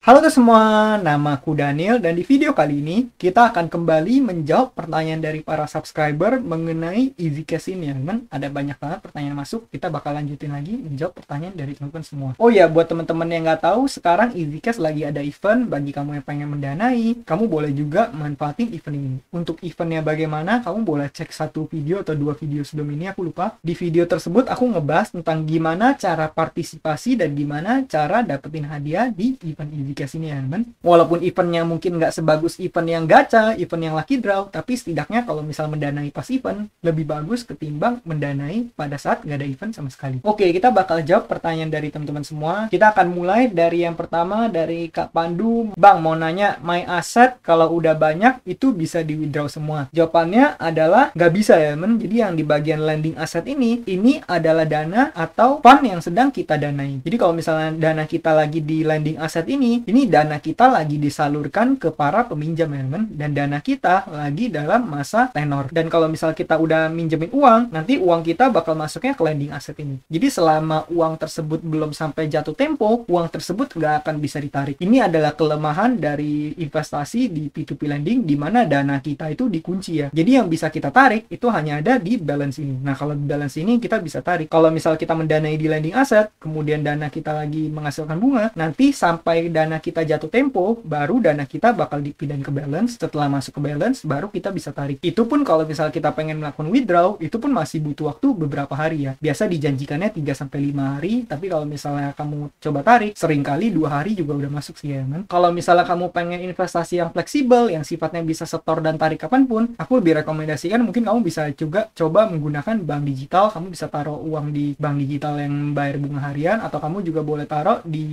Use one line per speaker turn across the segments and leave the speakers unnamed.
Halo tuh semua, nama aku Daniel dan di video kali ini kita akan kembali menjawab pertanyaan dari para subscriber mengenai EasyCash ini ya teman. Ada banyak banget pertanyaan masuk, kita bakal lanjutin lagi menjawab pertanyaan dari teman-teman semua. Oh ya, buat teman-teman yang nggak tahu, sekarang EasyCash lagi ada event bagi kamu yang pengen mendanai. Kamu boleh juga manfaatin event ini. Untuk eventnya bagaimana, kamu boleh cek satu video atau dua video sebelum ini, aku lupa. Di video tersebut aku ngebahas tentang gimana cara partisipasi dan gimana cara dapetin hadiah di event EasyCash ini ya teman. Walaupun eventnya mungkin nggak sebagus event yang gacha, event yang lucky draw, tapi setidaknya kalau misal mendanai pas event lebih bagus ketimbang mendanai pada saat nggak ada event sama sekali. Oke, kita bakal jawab pertanyaan dari teman-teman semua. Kita akan mulai dari yang pertama dari Kak Pandu. Bang, mau nanya, my asset kalau udah banyak itu bisa di withdraw semua? Jawabannya adalah nggak bisa ya teman. Jadi yang di bagian lending asset ini adalah dana atau fund yang sedang kita danai. Jadi kalau misalnya dana kita lagi di lending asset ini dana kita lagi disalurkan ke para peminjam ya teman, dan dana kita lagi dalam masa tenor. Dan kalau misal kita udah minjemin uang, nanti uang kita bakal masuknya ke lending asset ini. Jadi selama uang tersebut belum sampai jatuh tempo, uang tersebut nggak akan bisa ditarik. Ini adalah kelemahan dari investasi di P2P lending, di mana dana kita itu dikunci ya. Jadi yang bisa kita tarik itu hanya ada di balance ini. Nah, kalau di balance ini kita bisa tarik. Kalau misal kita mendanai di lending asset, kemudian dana kita lagi menghasilkan bunga, nanti sampai dana kita jatuh tempo, baru dana kita bakal dipindahin ke balance. Setelah masuk ke balance, baru kita bisa tarik. Itu pun kalau misal kita pengen melakukan withdraw, itu pun masih butuh waktu beberapa hari ya. Biasa dijanjikannya 3-5 hari, tapi kalau misalnya kamu coba tarik, seringkali 2 hari juga udah masuk sih ya man. Kalau misalnya kamu pengen investasi yang fleksibel, yang sifatnya bisa setor dan tarik kapanpun, aku lebih rekomendasikan mungkin kamu bisa juga coba menggunakan bank digital. Kamu bisa taruh uang di bank digital yang bayar bunga harian, atau kamu juga boleh taruh di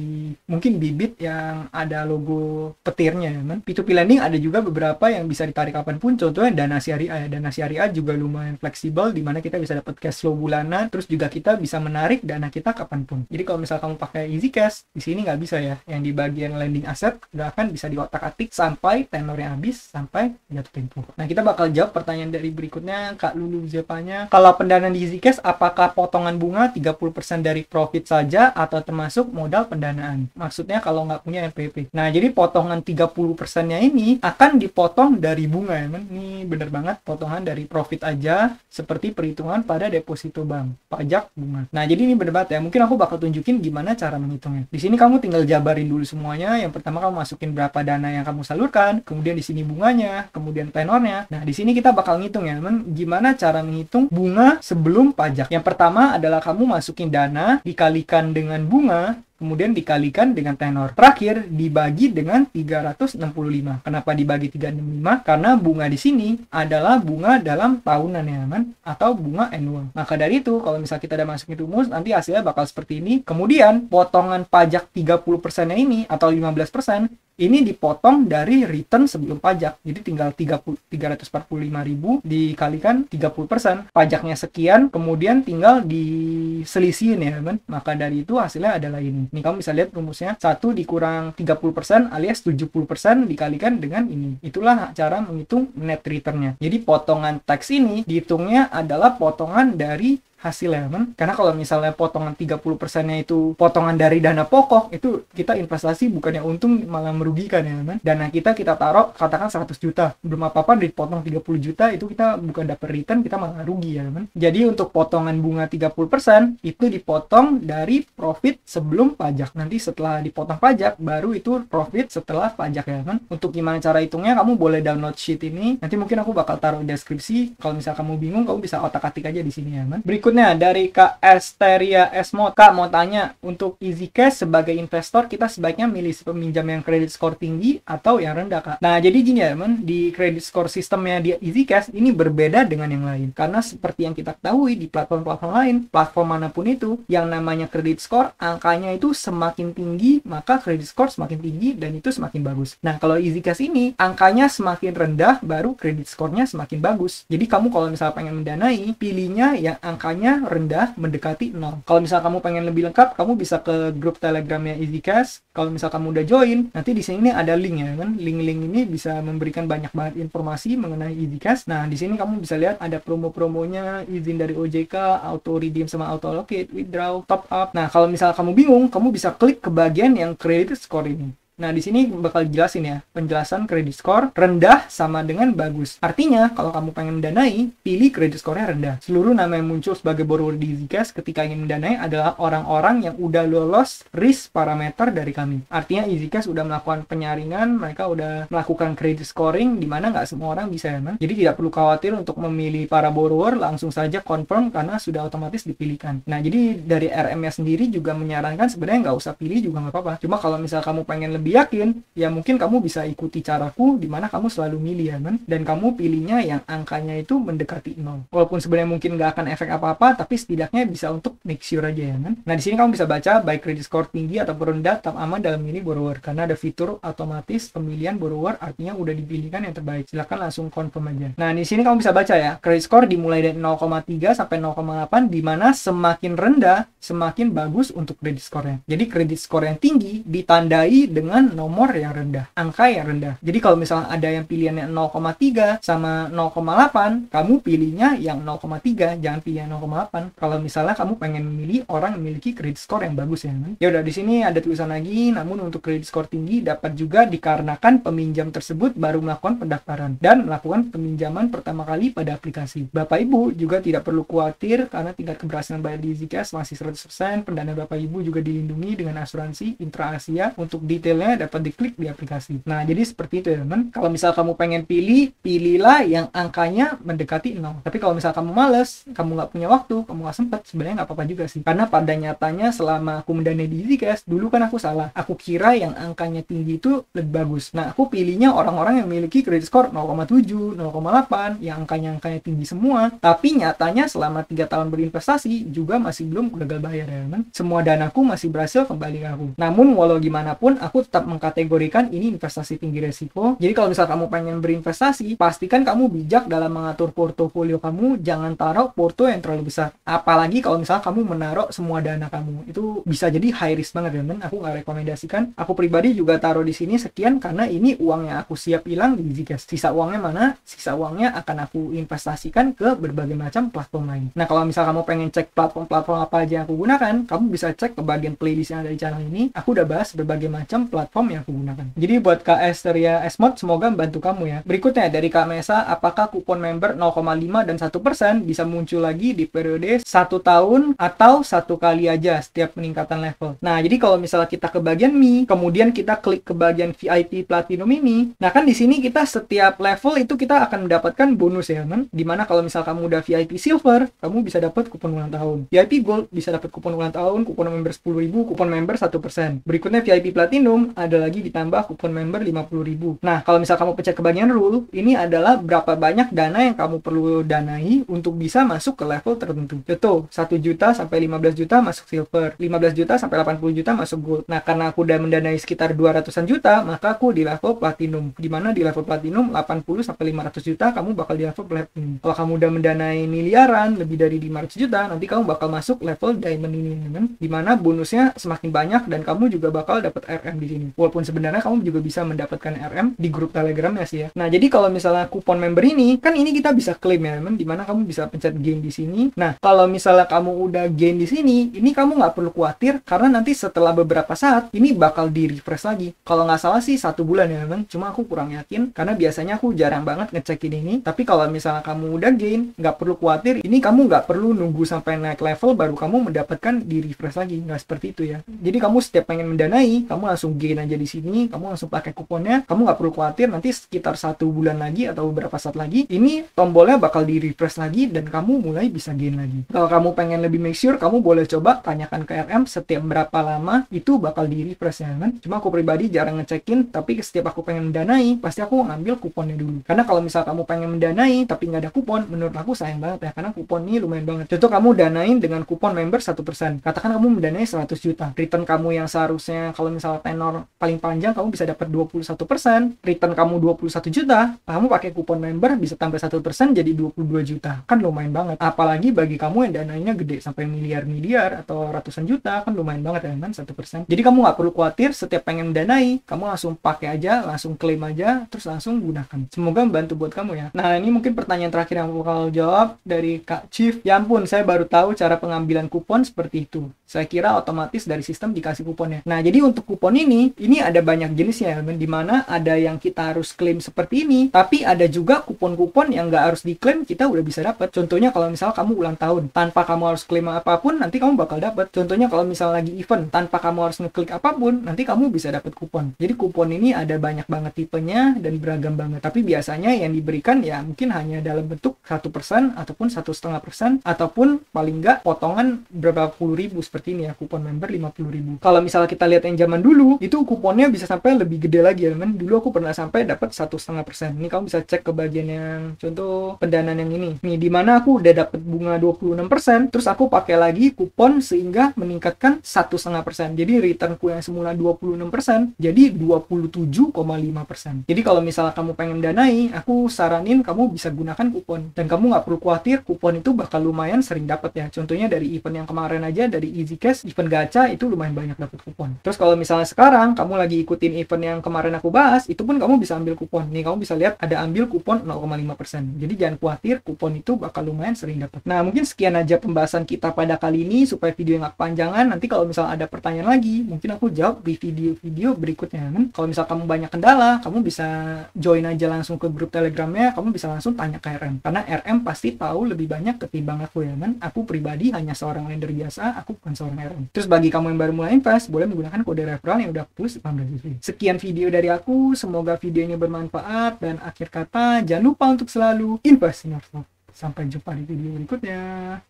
mungkin Bibit yang ada logo petirnya ya man. P2P lending ada juga beberapa yang bisa ditarik kapanpun, contohnya dana syariah ya. Dana syariah juga lumayan fleksibel, dimana kita bisa dapat cash flow bulanan, terus juga kita bisa menarik dana kita kapanpun. Jadi kalau misal kamu pakai EasyCash, di sini nggak bisa ya. Yang di bagian lending asset nggak akan bisa diotak-atik sampai tenornya habis, sampai jatuh tempo. Nah, kita bakal jawab pertanyaan dari berikutnya. Kak Lulu Zepanya, kalau pendanaan di EasyCash, apakah potongan bunga 30% dari profit saja atau termasuk modal pendanaan? Maksudnya kalau nggak punya NPP. Nah, jadi potongan 30%-nya ini akan dipotong dari bunga ya man. Ini bener banget, potongan dari profit aja, seperti perhitungan pada deposito bank, pajak bunga. Nah, jadi ini bener banget ya. Mungkin aku bakal tunjukin gimana cara menghitungnya. Di sini kamu tinggal jabarin dulu semuanya. Yang pertama kamu masukin berapa dana yang kamu salurkan, kemudian di sini bunganya, kemudian tenornya. Nah, di sini kita bakal ngitung ya man, gimana cara menghitung bunga sebelum pajak. Yang pertama adalah kamu masukin dana dikalikan dengan bunga, kemudian dikalikan dengan tenor. Terakhir dibagi dengan 365. Kenapa dibagi 365? Karena bunga di sini adalah bunga dalam tahunan ya man, atau bunga annual. Maka dari itu kalau misal kita udah masukin rumus, nanti hasilnya bakal seperti ini. Kemudian potongan pajak 30%-nya ini atau 15% ini dipotong dari return sebelum pajak. Jadi tinggal 345.000 dikalikan 30%. Pajaknya sekian, kemudian tinggal diselisihin ya teman. Maka dari itu hasilnya adalah ini. Nih kamu bisa lihat rumusnya, 1 dikurang 30% alias 70% dikalikan dengan ini. Itulah cara menghitung net returnnya. Jadi potongan tax ini dihitungnya adalah potongan dari hasil ya man. Karena kalau misalnya potongan 30%-nya itu potongan dari dana pokok, itu kita investasi bukannya untung malah merugikan ya man. Dana kita taruh katakan 100 juta, belum apa-apa dipotong 30 juta, itu kita bukan dapat return, kita malah rugi ya man. Jadi untuk potongan bunga 30% itu dipotong dari profit sebelum pajak. Nanti setelah dipotong pajak baru itu profit setelah pajak ya man. Untuk gimana cara hitungnya, kamu boleh download sheet ini. Nanti mungkin aku bakal taruh di deskripsi. Kalau misalnya kamu bingung, kamu bisa otak-atik aja di sini ya man. Berikutnya dari Kak Esteria Esmod. Kak mau tanya, untuk EasyCash sebagai investor kita sebaiknya milih peminjam yang kredit skor tinggi atau yang rendah Kak? Nah, jadi gini ya teman, di kredit skor sistemnya di EasyCash ini berbeda dengan yang lain. Karena seperti yang kita ketahui di platform-platform lain, platform manapun itu, yang namanya kredit skor, angkanya itu semakin tinggi, maka kredit skor semakin tinggi dan itu semakin bagus. Nah, kalau EasyCash ini, angkanya semakin rendah, baru kredit skornya semakin bagus. Jadi kamu kalau misalnya pengen mendanai, pilihnya yang angkanya rendah mendekati 0. Kalau misal kamu pengen lebih lengkap, kamu bisa ke grup Telegramnya EasyCash. Kalau misal kamu udah join, nanti di sini ada link ya kan. Link-link ini bisa memberikan banyak banget informasi mengenai EasyCash. Nah, di sini kamu bisa lihat ada promo-promonya, izin dari OJK, auto redeem sama auto allocate, withdraw, top up. Nah, kalau misal kamu bingung, kamu bisa klik ke bagian yang credit score ini. Nah, di sini bakal jelasin ya, penjelasan kredit score rendah sama dengan bagus. Artinya, kalau kamu pengen mendanai, pilih kredit score-nya rendah. Seluruh nama yang muncul sebagai borrower di EasyCash ketika ingin mendanai adalah orang-orang yang udah lolos risk parameter dari kami. Artinya EasyCash udah melakukan penyaringan, mereka udah melakukan credit scoring, di mana nggak semua orang bisa ya, man. Jadi tidak perlu khawatir untuk memilih para borrower, langsung saja confirm karena sudah otomatis dipilihkan. Nah, jadi dari RM-nya sendiri juga menyarankan sebenarnya nggak usah pilih juga nggak apa-apa. Cuma kalau misal kamu pengen lebih yakin, ya mungkin kamu bisa ikuti caraku di mana kamu selalu milih ya, man. Dan kamu pilihnya yang angkanya itu mendekati 0. Walaupun sebenarnya mungkin nggak akan efek apa-apa, tapi setidaknya bisa untuk make sure aja ya, man. Nah, di sini kamu bisa baca baik credit score tinggi ataupun rendah tetap aman dalam memilih borrower karena ada fitur otomatis pemilihan borrower, artinya udah dipilihkan yang terbaik. Silakan langsung confirm aja. Nah, di sini kamu bisa baca ya, credit score dimulai dari 0,3 sampai 0,8 di mana semakin rendah semakin bagus untuk credit score-nya. Jadi credit score yang tinggi ditandai dengan nomor yang rendah, angka yang rendah. Jadi kalau misalnya ada yang pilihannya 0,3 sama 0,8, kamu pilihnya yang 0,3, jangan pilih yang 0,8. Kalau misalnya kamu pengen memilih orang yang memiliki credit score yang bagus ya. Ya udah, di sini ada tulisan lagi, namun untuk credit score tinggi dapat juga dikarenakan peminjam tersebut baru melakukan pendaftaran dan melakukan peminjaman pertama kali pada aplikasi. Bapak Ibu juga tidak perlu khawatir karena tingkat keberhasilan bayar di EasyCash masih 100%. Pendanaan Bapak Ibu juga dilindungi dengan asuransi Intra Asia. Untuk detailnya dapat diklik di aplikasi. Nah, jadi seperti itu ya teman. Kalau misal kamu pengen pilihlah yang angkanya mendekati 0. Tapi kalau misal kamu males, kamu nggak punya waktu, kamu nggak sempat, sebenarnya nggak apa-apa juga sih. Karena pada nyatanya selama aku mendanai di EasyCash, dulu kan aku salah. Aku kira yang angkanya tinggi itu lebih bagus. Nah, aku pilihnya orang-orang yang memiliki credit score 0,7, 0,8, yang angkanya tinggi semua. Tapi nyatanya selama 3 tahun berinvestasi juga masih belum gagal bayar ya teman. Semua danaku masih berhasil kembali ke aku. Namun walau gimana pun, aku tetap mengkategorikan ini investasi tinggi resiko. Jadi kalau misal kamu pengen berinvestasi, pastikan kamu bijak dalam mengatur portofolio kamu. Jangan taruh porto yang terlalu besar. Apalagi kalau misal kamu menaruh semua dana kamu. Itu bisa jadi high risk banget ya, teman. Aku nggak rekomendasikan. Aku pribadi juga taruh di sini sekian karena ini uang yang aku siap hilang di EasyCash. Sisa uangnya mana? Sisa uangnya akan aku investasikan ke berbagai macam platform lain. Nah, kalau misal kamu pengen cek platform-platform apa aja yang aku gunakan, kamu bisa cek ke bagian playlist yang ada di channel ini. Aku udah bahas berbagai macam platform yang aku gunakan. Jadi buat Kak Esteria Esmod, semoga membantu kamu ya. Berikutnya dari Kak Mesa, apakah kupon member 0,5 dan 1% bisa muncul lagi di periode 1 tahun atau 1 kali aja setiap peningkatan level? Nah, jadi kalau misalnya kita ke bagian Mi, kemudian kita klik ke bagian VIP Platinum ini, nah kan di sini kita setiap level itu kita akan mendapatkan bonus ya, kan? Dimana kalau misal kamu udah VIP Silver, kamu bisa dapat kupon ulang tahun. VIP Gold bisa dapat kupon ulang tahun, kupon member 10.000, kupon member 1%. Berikutnya VIP Platinum ada lagi ditambah kupon member 50.000. Nah, kalau misal kamu pencet ke bagian rule, ini adalah berapa banyak dana yang kamu perlu danai untuk bisa masuk ke level tertentu. Contoh, 1 juta sampai 15 juta masuk silver, 15 juta sampai 80 juta masuk gold. Nah, karena aku udah mendanai sekitar 200-an juta, maka aku di level platinum. Dimana di level platinum 80 sampai 500 juta kamu bakal di level platinum. Kalau kamu udah mendanai miliaran, lebih dari 500 juta, nanti kamu bakal masuk level diamond ini, kan? Dimana bonusnya semakin banyak dan kamu juga bakal dapat RM di sini. Walaupun sebenarnya kamu juga bisa mendapatkan RM di grup Telegramnya sih ya. Nah, jadi kalau misalnya kupon member ini, kan ini kita bisa klaim ya, teman. Dimana kamu bisa pencet gain di sini. Nah, kalau misalnya kamu udah gain di sini, ini kamu nggak perlu khawatir karena nanti setelah beberapa saat ini bakal di refresh lagi. Kalau nggak salah sih 1 bulan ya, teman. Cuma aku kurang yakin karena biasanya aku jarang banget ngecekin ini. Tapi kalau misalnya kamu udah gain, nggak perlu khawatir. Ini kamu nggak perlu nunggu sampai naik level baru kamu mendapatkan di refresh lagi. Nggak seperti itu ya. Jadi kamu setiap pengen mendanai, kamu langsung gain aja di sini. Kamu langsung pakai kuponnya. Kamu nggak perlu khawatir nanti sekitar 1 bulan lagi atau beberapa saat lagi, ini tombolnya bakal di refresh lagi dan kamu mulai bisa gain lagi. Kalau kamu pengen lebih make sure, kamu boleh coba tanyakan ke RM setiap berapa lama itu bakal di refresh ya, kan? Cuma aku pribadi jarang ngecekin, tapi setiap aku pengen mendanai, pasti aku ngambil kuponnya dulu. Karena kalau misal kamu pengen mendanai tapi nggak ada kupon, menurut aku sayang banget ya, karena kupon ini lumayan banget. Contoh kamu danain dengan kupon member 1%. Katakan kamu mendanai 100 juta. Return kamu yang seharusnya kalau misal tenor paling panjang kamu bisa dapat 21%. Return kamu 21 juta, kamu pakai kupon member bisa tambah 1% jadi 22 juta. Kan lumayan banget. Apalagi bagi kamu yang dananya gede sampai miliar-miliar atau ratusan juta, kan lumayan banget ya, kan 1%. Jadi kamu nggak perlu khawatir setiap pengen mendanai, kamu langsung pakai aja, langsung klaim aja, terus langsung gunakan. Semoga membantu buat kamu ya. Nah, ini mungkin pertanyaan terakhir yang aku bakal jawab dari Kak Chief. Ya ampun, saya baru tahu cara pengambilan kupon seperti itu. Saya kira otomatis dari sistem dikasih kuponnya. Nah, jadi untuk kupon ini ini ada banyak jenisnya, dimana ada yang kita harus klaim seperti ini, tapi ada juga kupon-kupon yang nggak harus diklaim, kita udah bisa dapat. Contohnya kalau misal kamu ulang tahun, tanpa kamu harus klaim apapun, nanti kamu bakal dapat. Contohnya kalau misal lagi event, tanpa kamu harus ngeklik apapun, nanti kamu bisa dapat kupon. Jadi kupon ini ada banyak banget tipenya dan beragam banget. Tapi biasanya yang diberikan ya mungkin hanya dalam bentuk 1% ataupun 1,5%, ataupun paling nggak potongan berapa puluh ribu seperti ini ya, kupon member 50.000. Kalau misalnya kita lihat yang zaman dulu, itu kuponnya bisa sampai lebih gede lagi ya, teman. Dulu aku pernah sampai dapat 1,5%. Ini kamu bisa cek ke bagian yang contoh pendanaan yang ini. Nih, dimana aku udah dapat bunga 26%, terus aku pakai lagi kupon sehingga meningkatkan 1,5%. Jadi returnku yang semula 26% jadi 27,5%. Jadi kalau misalnya kamu pengen danai, aku saranin kamu bisa gunakan kupon. Dan kamu nggak perlu khawatir, kupon itu bakal lumayan sering dapat ya. Contohnya dari event yang kemarin aja, dari Easy Cash, event gacha itu lumayan banyak dapat kupon. Terus kalau misalnya sekarang kamu lagi ikutin event yang kemarin aku bahas, itu pun kamu bisa ambil kupon. Nih kamu bisa lihat ada ambil kupon 0,5%. Jadi jangan khawatir, kupon itu bakal lumayan sering dapat. Nah mungkin sekian aja pembahasan kita pada kali ini, supaya video nggak kepanjangan. Nanti kalau misalnya ada pertanyaan lagi, mungkin aku jawab di video-video berikutnya. Kalau misal kamu banyak kendala, kamu bisa join aja langsung ke grup Telegramnya, kamu bisa langsung tanya ke RM. Karena RM pasti tahu lebih banyak ketimbang aku ya, kan? Aku pribadi hanya seorang lender biasa, aku bukan seorang RM. Terus bagi kamu yang baru mulai invest, boleh menggunakan kode referral yang udah aku tulis di deskripsi. Sekian video dari aku, semoga video ini bermanfaat, dan akhir kata, jangan lupa untuk selalu invest in yourself. Sampai jumpa di video berikutnya.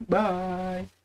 Bye!